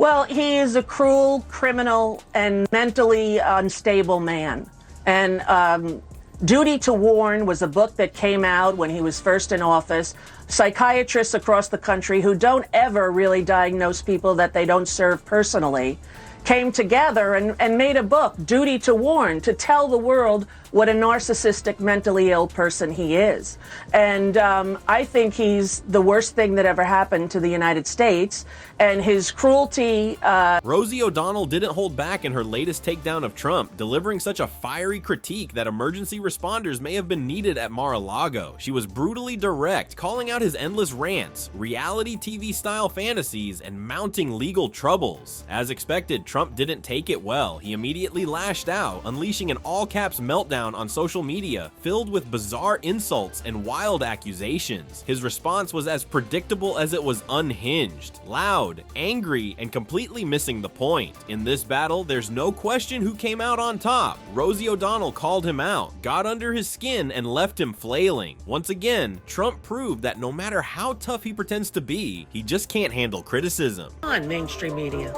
Well, he is a cruel, criminal, and mentally unstable man. And Duty to Warn was a book that came out when he was first in office. Psychiatrists across the country who don't ever really diagnose people that they don't serve personally came together and made a book, Duty to Warn, to tell the world what a narcissistic, mentally ill person he is. And I think he's the worst thing that ever happened to the United States. And his cruelty... Rosie O'Donnell didn't hold back in her latest takedown of Trump, delivering such a fiery critique that emergency responders may have been needed at Mar-a-Lago. She was brutally direct, calling out his endless rants, reality TV-style fantasies, and mounting legal troubles. As expected, Trump didn't take it well. He immediately lashed out, unleashing an all-caps meltdown on social media, filled with bizarre insults and wild accusations. His response was as predictable as it was unhinged, loud, angry, and completely missing the point. In this battle, there's no question who came out on top. Rosie O'Donnell called him out, got under his skin, and left him flailing. Once again, Trump proved that no matter how tough he pretends to be, he just can't handle criticism. On mainstream media,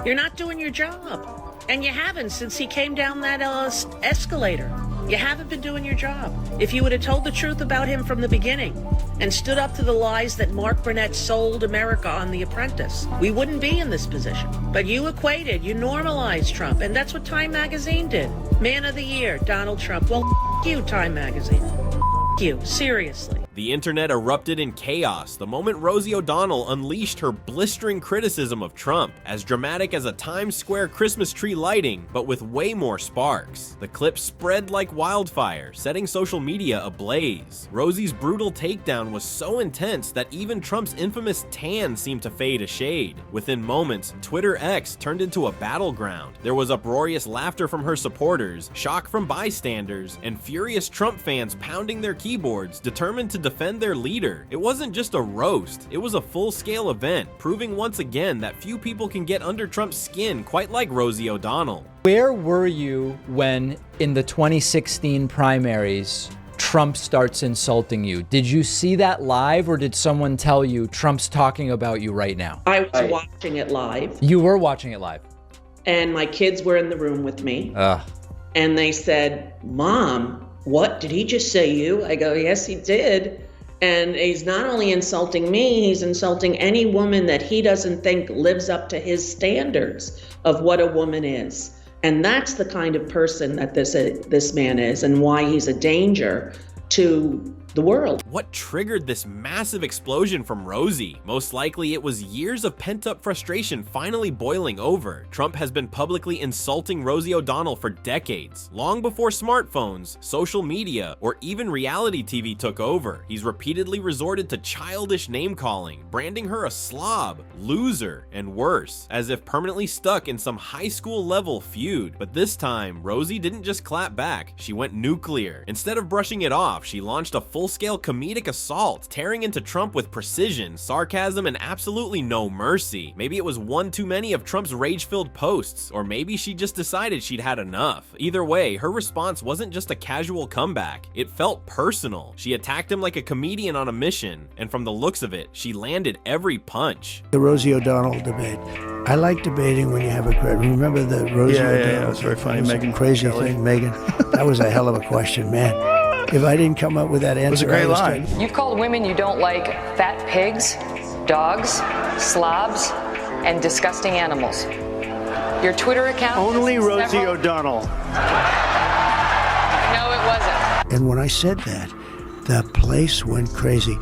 you're not doing your job. And you haven't since he came down that escalator. You haven't been doing your job. If you would have told the truth about him from the beginning and stood up to the lies that Mark Burnett sold America on The Apprentice, we wouldn't be in this position. But you equated, you normalized Trump, and that's what Time Magazine did. Man of the Year, Donald Trump. Well, you, Time Magazine. You, seriously. The internet erupted in chaos the moment Rosie O'Donnell unleashed her blistering criticism of Trump, as dramatic as a Times Square Christmas tree lighting, but with way more sparks. The clip spread like wildfire, setting social media ablaze. Rosie's brutal takedown was so intense that even Trump's infamous tan seemed to fade a shade. Within moments, Twitter X turned into a battleground. There was uproarious laughter from her supporters, shock from bystanders, and furious Trump fans pounding their keyboards, determined to defend their leader. It wasn't just a roast, it was a full-scale event, proving once again that few people can get under Trump's skin quite like Rosie O'Donnell. Where were you when, in the 2016 primaries, Trump starts insulting you? Did you see that live, or did someone tell you Trump's talking about you right now? I was watching it live. You were watching it live? And my kids were in the room with me. Ugh. And they said, Mom, what, did he just say you? I go, yes, he did. And he's not only insulting me, he's insulting any woman that he doesn't think lives up to his standards of what a woman is. And that's the kind of person that this man is, and why he's a danger to the world. What triggered this massive explosion from Rosie? Most likely it was years of pent-up frustration finally boiling over. Trump has been publicly insulting Rosie O'Donnell for decades, long before smartphones, social media, or even reality TV took over. He's repeatedly resorted to childish name-calling, branding her a slob, loser, and worse, as if permanently stuck in some high school level feud. But this time, Rosie didn't just clap back, she went nuclear. Instead of brushing it off, she launched a full-scale comedic assault, tearing into Trump with precision, sarcasm, and absolutely no mercy. Maybe it was one too many of Trump's rage-filled posts, or maybe she just decided she'd had enough. Either way, her response wasn't just a casual comeback, it felt personal. She attacked him like a comedian on a mission, and from the looks of it, she landed every punch. The Rosie O'Donnell debate. I like debating when you have a credit. Remember the Rosie O'Donnell? Yeah, it was very funny. Megan, crazy Kelly. thing, Megan. That was a hell of a question, man. If I didn't come up with that answer, it was a great line. You've called women you don't like fat pigs, dogs, slobs, and disgusting animals. Your Twitter account... Only Rosie O'Donnell. No, it wasn't. And when I said that, the place went crazy.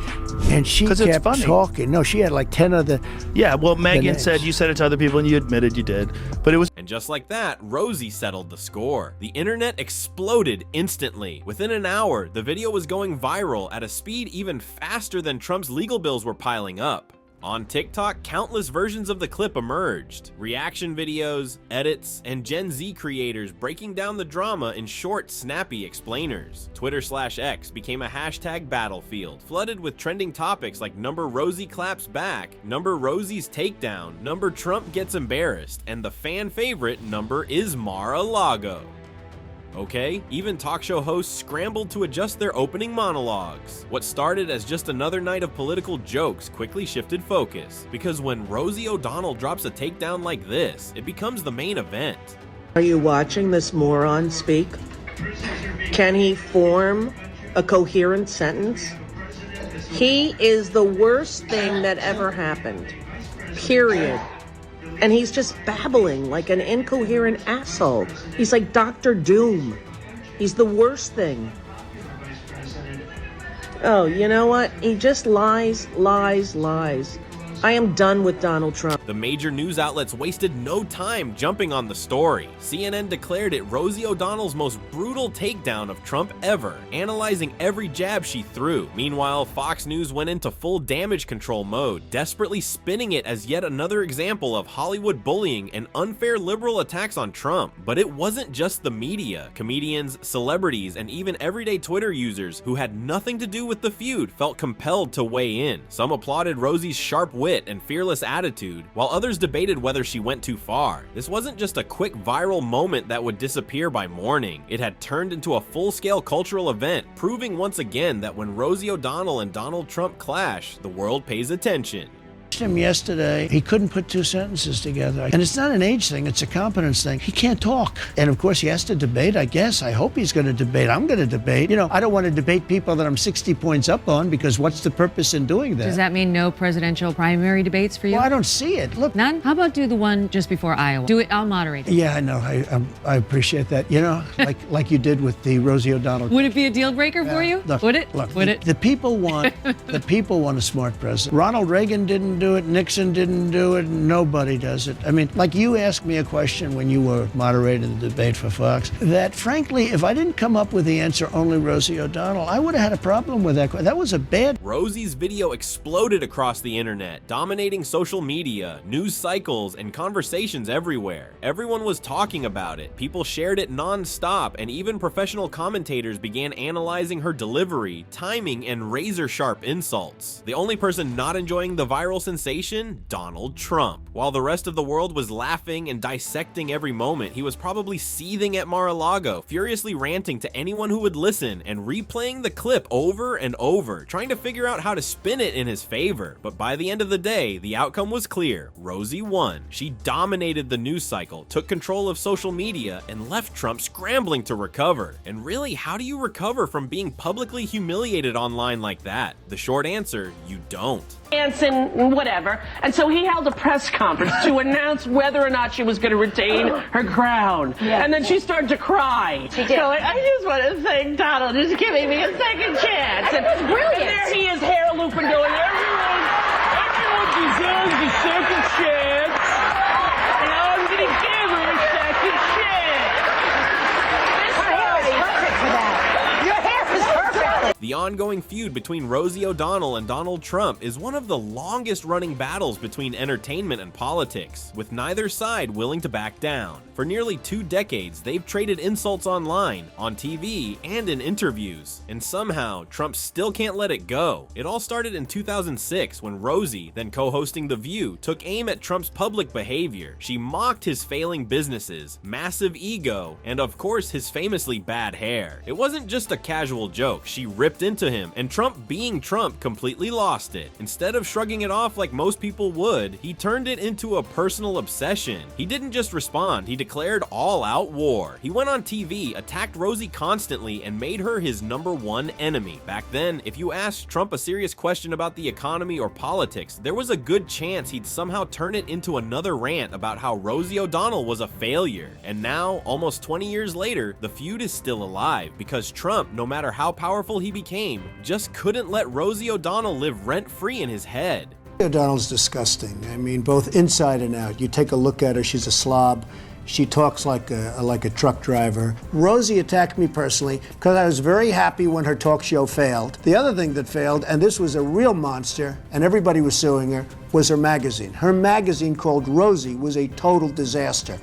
And she kept talking. No, she had like 10 other... Yeah, well, Megan said you said it to other people and you admitted you did. But it was... And just like that, Rosie settled the score. The internet exploded instantly. Within an hour, the video was going viral at a speed even faster than Trump's legal bills were piling up. On TikTok, countless versions of the clip emerged. Reaction videos, edits, and Gen Z creators breaking down the drama in short, snappy explainers. Twitter/X became a hashtag battlefield, flooded with trending topics like number Rosie claps back, number Rosie's takedown, number Trump gets embarrassed, and the fan favorite number is Mar-a-Lago. Okay, even talk show hosts scrambled to adjust their opening monologues. What started as just another night of political jokes quickly shifted focus, because when Rosie O'Donnell drops a takedown like this, it becomes the main event. Are you watching this moron speak? Can he form a coherent sentence? He is the worst thing that ever happened. Period. And he's just babbling like an incoherent asshole. He's like Dr. Doom. He's the worst thing. Oh, you know what? He just lies, lies, lies. I am done with Donald Trump. The major news outlets wasted no time jumping on the story. CNN declared it Rosie O'Donnell's most brutal takedown of Trump ever, analyzing every jab she threw. Meanwhile, Fox News went into full damage control mode, desperately spinning it as yet another example of Hollywood bullying and unfair liberal attacks on Trump. But it wasn't just the media. Comedians, celebrities, and even everyday Twitter users who had nothing to do with the feud felt compelled to weigh in. Some applauded Rosie's sharp wit and fearless attitude, while others debated whether she went too far. This wasn't just a quick viral moment that would disappear by morning. It had turned into a full-scale cultural event, proving once again that when Rosie O'Donnell and Donald Trump clash, the world pays attention. Him yesterday, he couldn't put two sentences together. And it's not an age thing, it's a competence thing. He can't talk. And of course he has to debate, I guess. I hope he's going to debate. I'm going to debate. You know, I don't want to debate people that I'm 60 points up on, because what's the purpose in doing that? Does that mean no presidential primary debates for you? Well, I don't see it. Look. None? How about do the one just before Iowa? Do it, I'll moderate. Yeah, I know. I appreciate that. You know, like you did with the Rosie O'Donnell. Would it be a deal breaker for you? Look, Would it? Look, Would it? The people want a smart president. Ronald Reagan didn't do it. Nixon didn't do it. Nobody does it. I mean, like you asked me a question when you were moderating the debate for Fox, that frankly, if I didn't come up with the answer only Rosie O'Donnell, I would have had a problem with that. That was a bad... Rosie's video exploded across the internet, dominating social media, news cycles, and conversations everywhere. Everyone was talking about it. People shared it non-stop, and even professional commentators began analyzing her delivery, timing, and razor-sharp insults. The only person not enjoying the viral sensation? Donald Trump. While the rest of the world was laughing and dissecting every moment, he was probably seething at Mar-a-Lago, furiously ranting to anyone who would listen and replaying the clip over and over, trying to figure out how to spin it in his favor. But by the end of the day, the outcome was clear. Rosie won. She dominated the news cycle, took control of social media, and left Trump scrambling to recover. And really, how do you recover from being publicly humiliated online like that? The short answer, you don't. And whatever. And so he held a press conference to announce whether or not she was going to retain her crown. Yes. And then she started to cry. She did. So I just want to thank Donald just giving me a second chance. And it's brilliant. And there he is, hair looping, going, everyone deserves a second chance. And I'm going to give her a second chance. Her hair is perfect for that. Your hair is perfect. The ongoing feud between Rosie O'Donnell and Donald Trump is one of the longest running battles between entertainment and politics, with neither side willing to back down. For nearly 2 decades, they've traded insults online, on TV, and in interviews. And somehow, Trump still can't let it go. It all started in 2006 when Rosie, then co-hosting The View, took aim at Trump's public behavior. She mocked his failing businesses, massive ego, and of course his famously bad hair. It wasn't just a casual joke. She ripped into him, and Trump, being Trump, completely lost it. Instead of shrugging it off like most people would, he turned it into a personal obsession. He didn't just respond, he declared all-out war. He went on TV, attacked Rosie constantly, and made her his #1 enemy. Back then, if you asked Trump a serious question about the economy or politics, there was a good chance he'd somehow turn it into another rant about how Rosie O'Donnell was a failure. And now, almost 20 years later, the feud is still alive, because Trump, no matter how powerful he became, just couldn't let Rosie O'Donnell live rent-free in his head. O'Donnell's disgusting. I mean, both inside and out. You take a look at her, she's a slob. She talks like a truck driver. Rosie attacked me personally because I was very happy when her talk show failed. The other thing that failed, and this was a real monster, and everybody was suing her, was her magazine. Her magazine called Rosie was a total disaster.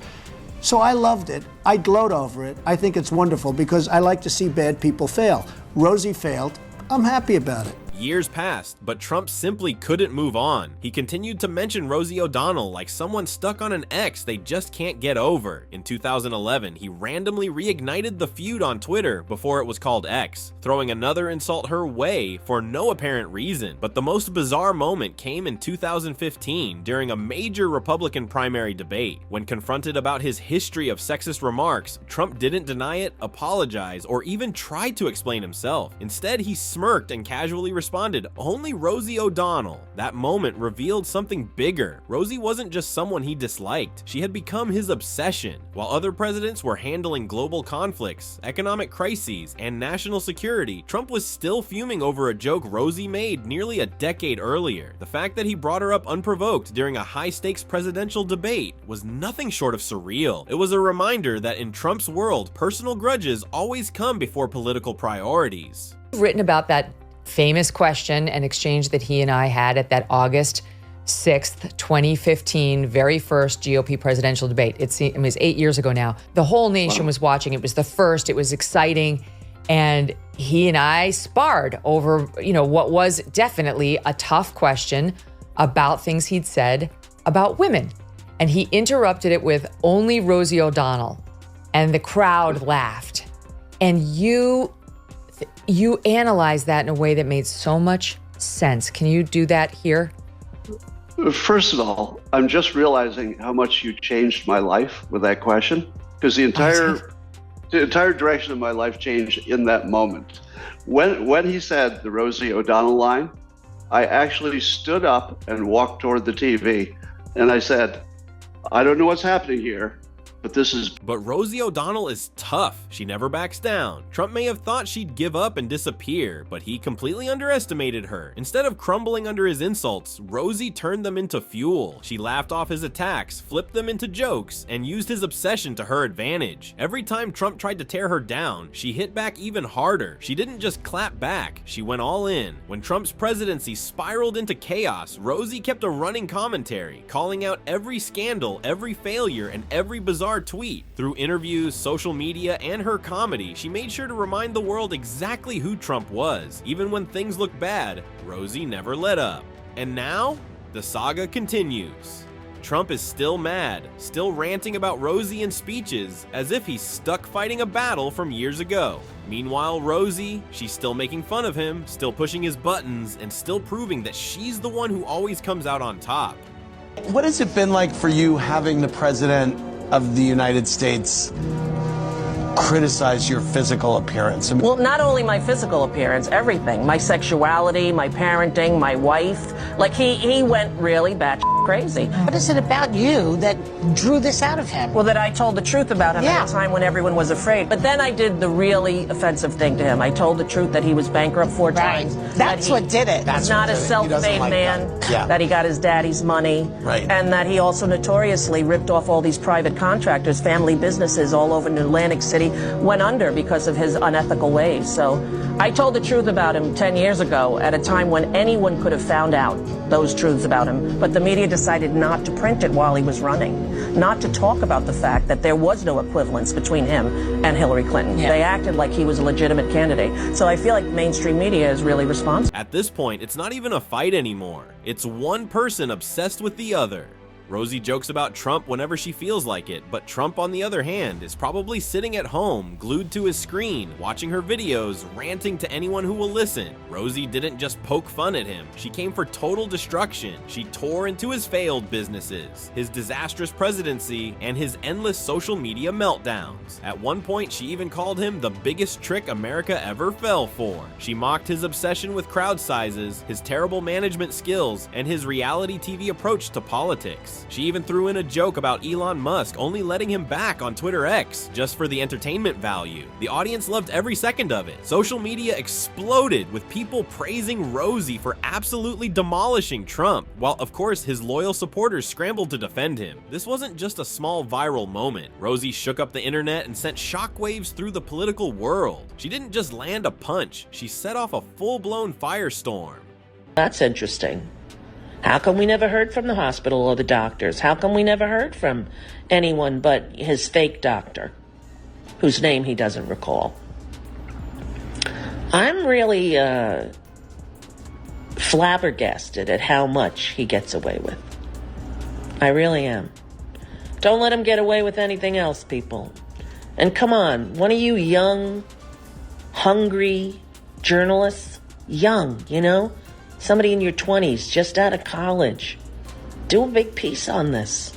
So I loved it. I gloat over it. I think it's wonderful because I like to see bad people fail. Rosie failed. I'm happy about it. Years passed, but Trump simply couldn't move on. He continued to mention Rosie O'Donnell like someone stuck on an ex they just can't get over. In 2011, he randomly reignited the feud on Twitter before it was called X, throwing another insult her way for no apparent reason. But the most bizarre moment came in 2015 during a major Republican primary debate. When confronted about his history of sexist remarks, Trump didn't deny it, apologize, or even try to explain himself. Instead, he smirked and casually responded, "Only Rosie O'Donnell." That moment revealed something bigger. Rosie wasn't just someone he disliked. She had become his obsession. While other presidents were handling global conflicts, economic crises, and national security, Trump was still fuming over a joke Rosie made nearly a decade earlier. The fact that he brought her up unprovoked during a high-stakes presidential debate was nothing short of surreal. It was a reminder that in Trump's world, personal grudges always come before political priorities. You've written about that famous question and exchange that he and I had at that August 6th, 2015, very first GOP presidential debate. It was 8 years ago now. The whole nation was watching. It was the first. It was exciting. And he and I sparred over, what was definitely a tough question about things he'd said about women. And he interrupted it with "only Rosie O'Donnell." And the crowd laughed. And you analyzed that in a way that made so much sense. Can you do that here? First of all, I'm just realizing how much you changed my life with that question, because the entire direction of my life changed in that moment. When he said the Rosie O'Donnell line, I actually stood up and walked toward the TV, and I said, I don't know what's happening here, But Rosie O'Donnell is tough. She never backs down. Trump may have thought she'd give up and disappear, but he completely underestimated her. Instead of crumbling under his insults, Rosie turned them into fuel. She laughed off his attacks, flipped them into jokes, and used his obsession to her advantage. Every time Trump tried to tear her down, she hit back even harder. She didn't just clap back, she went all in. When Trump's presidency spiraled into chaos, Rosie kept a running commentary, calling out every scandal, every failure, and every bizarre tweet. Through interviews, social media, and her comedy, she made sure to remind the world exactly who Trump was. Even when things looked bad, Rosie never let up. And now, the saga continues. Trump is still mad, still ranting about Rosie in speeches, as if he's stuck fighting a battle from years ago. Meanwhile, Rosie, she's still making fun of him, still pushing his buttons, and still proving that she's the one who always comes out on top. What has it been like for you having the president of the United States criticize your physical appearance? Well, not only my physical appearance, everything. My sexuality, my parenting, my wife. Like, he went really batshit crazy. What is it about you that drew this out of him? Well, that I told the truth about him at a time when everyone was afraid. But then I did the really offensive thing to him. I told the truth that he was bankrupt 4 times. That's what did it. He's not a self-made man, that he got his daddy's money, and that he also notoriously ripped off all these private contractors, family businesses all over New Atlantic City, went under because of his unethical ways. So I told the truth about him 10 years ago at a time when anyone could have found out those truths about him. But the media decided not to print it while he was running, not to talk about the fact that there was no equivalence between him and Hillary Clinton. They acted like he was a legitimate candidate. So I feel like mainstream media is really responsible. At this point, it's not even a fight anymore. It's one person obsessed with the other. Rosie jokes about Trump whenever she feels like it, but Trump, on the other hand, is probably sitting at home, glued to his screen, watching her videos, ranting to anyone who will listen. Rosie didn't just poke fun at him, she came for total destruction. She tore into his failed businesses, his disastrous presidency, and his endless social media meltdowns. At one point, she even called him the biggest trick America ever fell for. She mocked his obsession with crowd sizes, his terrible management skills, and his reality TV approach to politics. She even threw in a joke about Elon Musk only letting him back on Twitter X just for the entertainment value. The audience loved every second of it. Social media exploded with people praising Rosie for absolutely demolishing Trump, while of course his loyal supporters scrambled to defend him. This wasn't just a small viral moment. Rosie shook up the internet and sent shockwaves through the political world. She didn't just land a punch, she set off a full-blown firestorm. That's interesting. How come we never heard from the hospital or the doctors? How come we never heard from anyone but his fake doctor, whose name he doesn't recall? I'm really flabbergasted at how much he gets away with. I really am. Don't let him get away with anything else, people. And come on, one of you young, hungry journalists, young, somebody in your 20s, just out of college, do a big piece on this.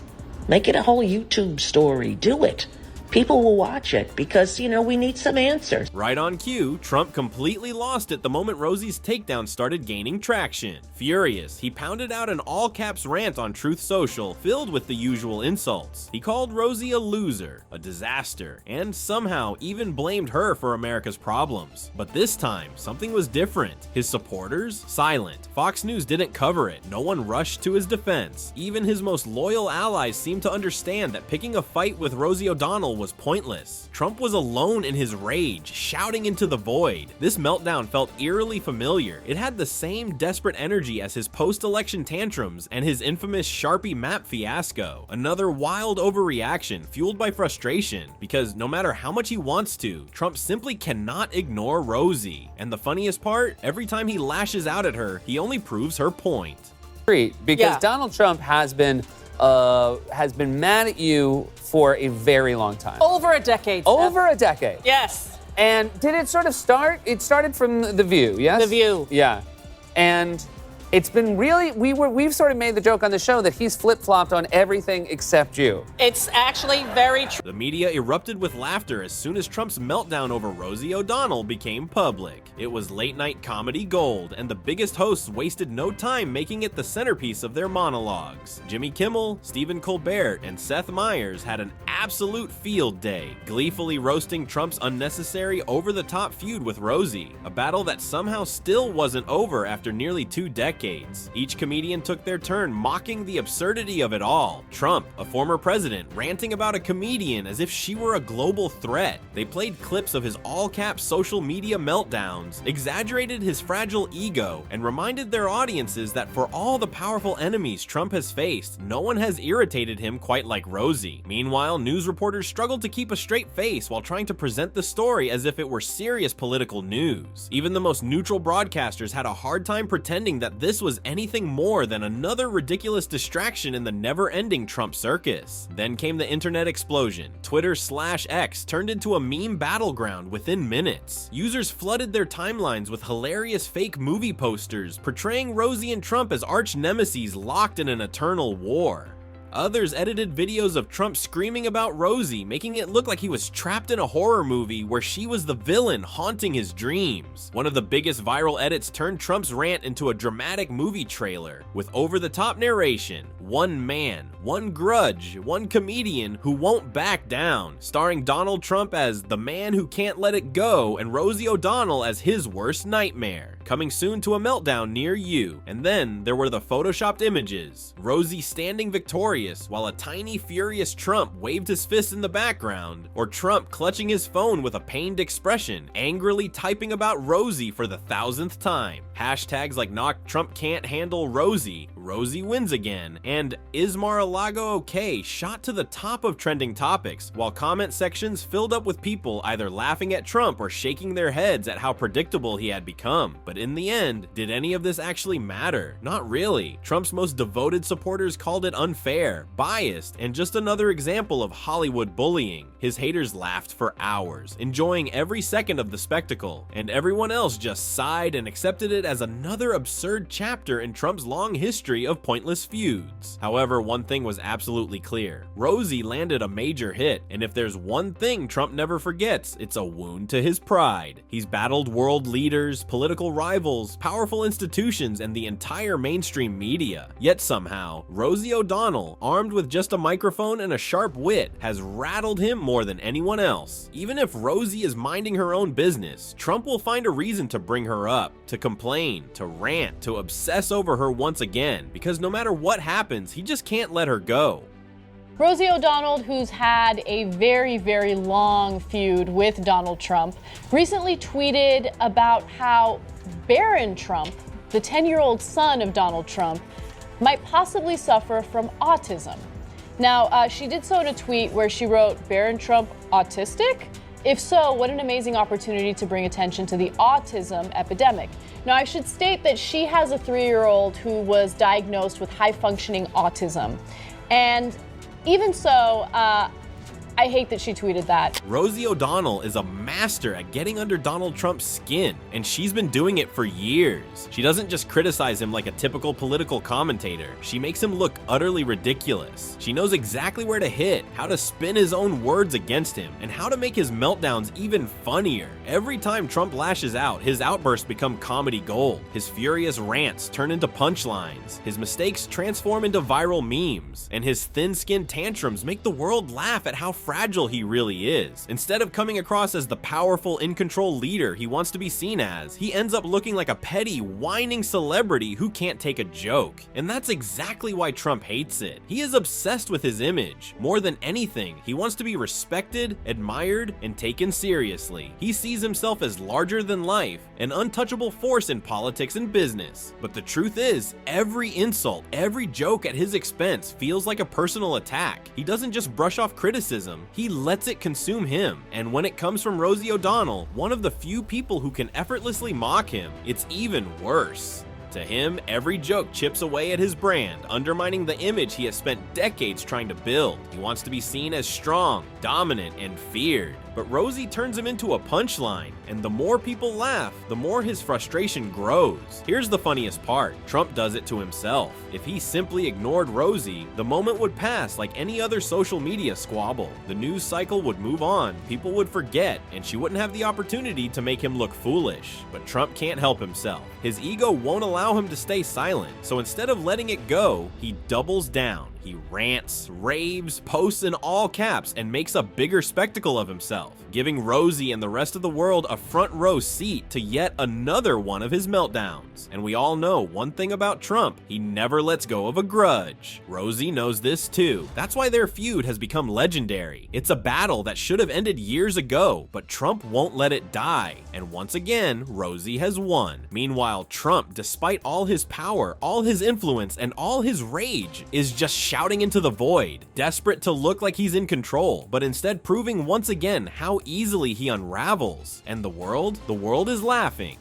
Make it a whole YouTube story. Do it. People will watch it because, we need some answers. Right on cue, Trump completely lost it the moment Rosie's takedown started gaining traction. Furious, he pounded out an all-caps rant on Truth Social filled with the usual insults. He called Rosie a loser, a disaster, and somehow even blamed her for America's problems. But this time, something was different. His supporters? Silent. Fox News didn't cover it. No one rushed to his defense. Even his most loyal allies seemed to understand that picking a fight with Rosie O'Donnell was pointless. Trump was alone in his rage, shouting into the void. This meltdown felt eerily familiar. It had the same desperate energy as his post-election tantrums and his infamous Sharpie map fiasco. Another wild overreaction fueled by frustration, because no matter how much he wants to, Trump simply cannot ignore Rosie. And the funniest part, every time he lashes out at her, he only proves her point. Because Donald Trump has been mad at you for a very long time. Over a decade. Over a decade. Yes. And did it sort of start? It started from The View, yes? The View. Yeah. And it's been really, we've sort of made the joke on the show that he's flip-flopped on everything except you. It's actually very true. The media erupted with laughter as soon as Trump's meltdown over Rosie O'Donnell became public. It was late-night comedy gold, and the biggest hosts wasted no time making it the centerpiece of their monologues. Jimmy Kimmel, Stephen Colbert, and Seth Meyers had an absolute field day, gleefully roasting Trump's unnecessary over-the-top feud with Rosie, a battle that somehow still wasn't over after nearly 2 decades. Each comedian took their turn mocking the absurdity of it all. Trump, a former president, ranting about a comedian as if she were a global threat. They played clips of his all-caps social media meltdowns, exaggerated his fragile ego, and reminded their audiences that for all the powerful enemies Trump has faced, no one has irritated him quite like Rosie. Meanwhile, news reporters struggled to keep a straight face while trying to present the story as if it were serious political news. Even the most neutral broadcasters had a hard time pretending that this was anything more than another ridiculous distraction in the never-ending Trump circus. Then came the internet explosion. Twitter/X turned into a meme battleground within minutes. Users flooded their timelines with hilarious fake movie posters portraying Rosie and Trump as arch nemeses locked in an eternal war. Others edited videos of Trump screaming about Rosie, making it look like he was trapped in a horror movie where she was the villain haunting his dreams. One of the biggest viral edits turned Trump's rant into a dramatic movie trailer, with over-the-top narration, one man, one grudge, one comedian who won't back down, starring Donald Trump as the man who can't let it go and Rosie O'Donnell as his worst nightmare. Coming soon to a meltdown near you. And then there were the photoshopped images. Rosie standing victorious while a tiny furious Trump waved his fist in the background, or Trump clutching his phone with a pained expression, angrily typing about Rosie for the 1000th time. Hashtags like "Knock Trump can't handle Rosie," "Rosie wins again," and "Is Mar-a-Lago okay?" shot to the top of trending topics, while comment sections filled up with people either laughing at Trump or shaking their heads at how predictable he had become. But in the end, did any of this actually matter? Not really. Trump's most devoted supporters called it unfair, biased, and just another example of Hollywood bullying. His haters laughed for hours, enjoying every second of the spectacle, and everyone else just sighed and accepted it as another absurd chapter in Trump's long history of pointless feuds. However, one thing was absolutely clear. Rosie landed a major hit, and if there's one thing Trump never forgets, it's a wound to his pride. He's battled world leaders, political rivals, powerful institutions, and the entire mainstream media. Yet somehow, Rosie O'Donnell, armed with just a microphone and a sharp wit, has rattled him more than anyone else. Even if Rosie is minding her own business, Trump will find a reason to bring her up, to complain, to rant, to obsess over her once again, because no matter what happens, he just can't let her go. Rosie O'Donnell, who's had a very, very long feud with Donald Trump, recently tweeted about how Barron Trump, the 10-year-old son of Donald Trump, might possibly suffer from autism. Now, she did so in a tweet where she wrote, "Barron Trump autistic?" If so, what an amazing opportunity to bring attention to the autism epidemic. Now, I should state that she has a 3-year-old who was diagnosed with high-functioning autism. And even so, I hate that she tweeted that. Rosie O'Donnell is a master at getting under Donald Trump's skin, and she's been doing it for years. She doesn't just criticize him like a typical political commentator. She makes him look utterly ridiculous. She knows exactly where to hit, how to spin his own words against him, and how to make his meltdowns even funnier. Every time Trump lashes out, his outbursts become comedy gold. His furious rants turn into punchlines. His mistakes transform into viral memes, and his thin-skinned tantrums make the world laugh at how fragile he really is. Instead of coming across as the powerful, in-control leader he wants to be seen as, he ends up looking like a petty, whining celebrity who can't take a joke. And that's exactly why Trump hates it. He is obsessed with his image. More than anything, he wants to be respected, admired, and taken seriously. He sees himself as larger than life, an untouchable force in politics and business. But the truth is, every insult, every joke at his expense feels like a personal attack. He doesn't just brush off criticism, he lets it consume him. And when it comes from Rosie O'Donnell, one of the few people who can effortlessly mock him, it's even worse. To him, every joke chips away at his brand, undermining the image he has spent decades trying to build. He wants to be seen as strong, dominant, and feared. But Rosie turns him into a punchline, and the more people laugh, the more his frustration grows. Here's the funniest part. Trump does it to himself. If he simply ignored Rosie, the moment would pass like any other social media squabble. The news cycle would move on, people would forget, and she wouldn't have the opportunity to make him look foolish. But Trump can't help himself. His ego won't allow him to stay silent, so instead of letting it go, he doubles down. He rants, raves, posts in all caps, and makes a bigger spectacle of himself, giving Rosie and the rest of the world a front row seat to yet another one of his meltdowns. And we all know one thing about Trump, he never lets go of a grudge. Rosie knows this too. That's why their feud has become legendary. It's a battle that should have ended years ago, but Trump won't let it die. And once again, Rosie has won. Meanwhile, Trump, despite all his power, all his influence, and all his rage, is just shouting into the void, desperate to look like he's in control, but instead proving once again how easily he unravels. And the world is laughing.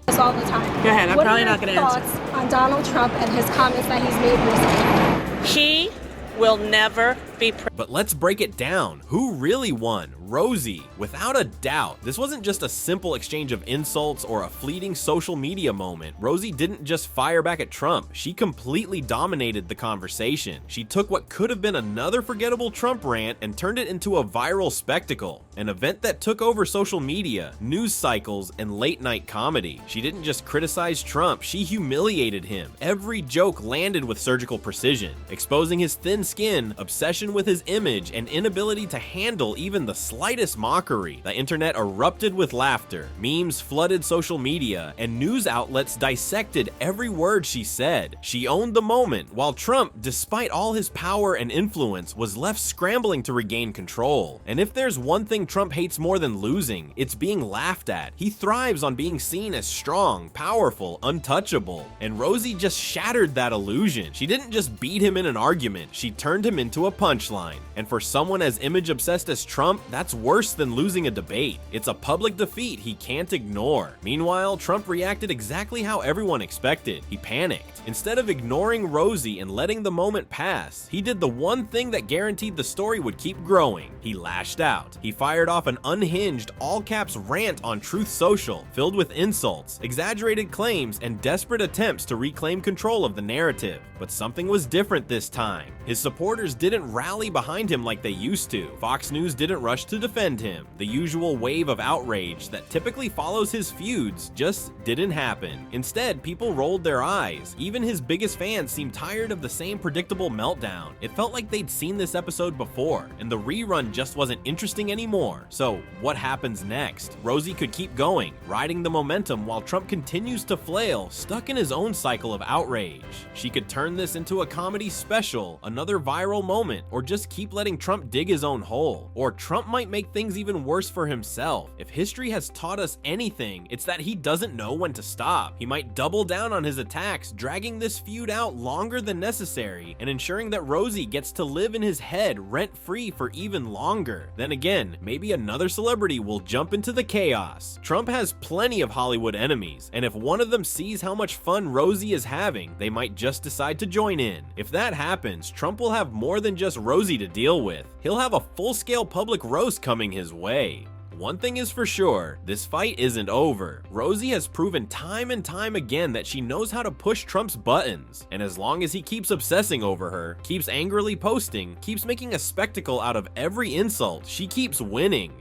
All the time. Go ahead, I'm what probably are not your going to answer. thoughts on Donald Trump and his comments that he's made recently? He will never be But let's break it down. Who really won? Rosie, without a doubt. This wasn't just a simple exchange of insults or a fleeting social media moment. Rosie didn't just fire back at Trump, she completely dominated the conversation. She took what could have been another forgettable Trump rant and turned it into a viral spectacle, an event that took over social media, news cycles, and late night comedy. She didn't just criticize Trump, she humiliated him. Every joke landed with surgical precision, exposing his thin skin, obsession with his image, and inability to handle even the slightest mockery. The internet erupted with laughter, memes flooded social media, and news outlets dissected every word she said. She owned the moment, while Trump, despite all his power and influence, was left scrambling to regain control. And if there's one thing Trump hates more than losing, it's being laughed at. He thrives on being seen as strong, powerful, untouchable. And Rosie just shattered that illusion. She didn't just beat him in an argument, she turned him into a punchline. And for someone as image obsessed as Trump, that's worse than losing a debate. It's a public defeat he can't ignore. Meanwhile, Trump reacted exactly how everyone expected. He panicked. Instead of ignoring Rosie and letting the moment pass, he did the one thing that guaranteed the story would keep growing. He lashed out. He fired off an unhinged, all-caps rant on Truth Social, filled with insults, exaggerated claims, and desperate attempts to reclaim control of the narrative. But something was different this time. His supporters didn't rally behind him like they used to. Fox News didn't rush to defend him. The usual wave of outrage that typically follows his feuds just didn't happen. Instead, people rolled their eyes. Even his biggest fans seemed tired of the same predictable meltdown. It felt like they'd seen this episode before, and the rerun just wasn't interesting anymore. So, what happens next? Rosie could keep going, riding the momentum while Trump continues to flail, stuck in his own cycle of outrage. She could turn this into a comedy special, another viral moment, or or just keep letting Trump dig his own hole. Or Trump might make things even worse for himself. If history has taught us anything, it's that he doesn't know when to stop. He might double down on his attacks, dragging this feud out longer than necessary, and ensuring that Rosie gets to live in his head rent-free for even longer. Then again, maybe another celebrity will jump into the chaos. Trump has plenty of Hollywood enemies, and if one of them sees how much fun Rosie is having, they might just decide to join in. If that happens, Trump will have more than just Rosie to deal with. He'll have a full-scale public roast coming his way. One thing is for sure, this fight isn't over. Rosie has proven time and time again that she knows how to push Trump's buttons, and as long as he keeps obsessing over her, keeps angrily posting, keeps making a spectacle out of every insult, she keeps winning.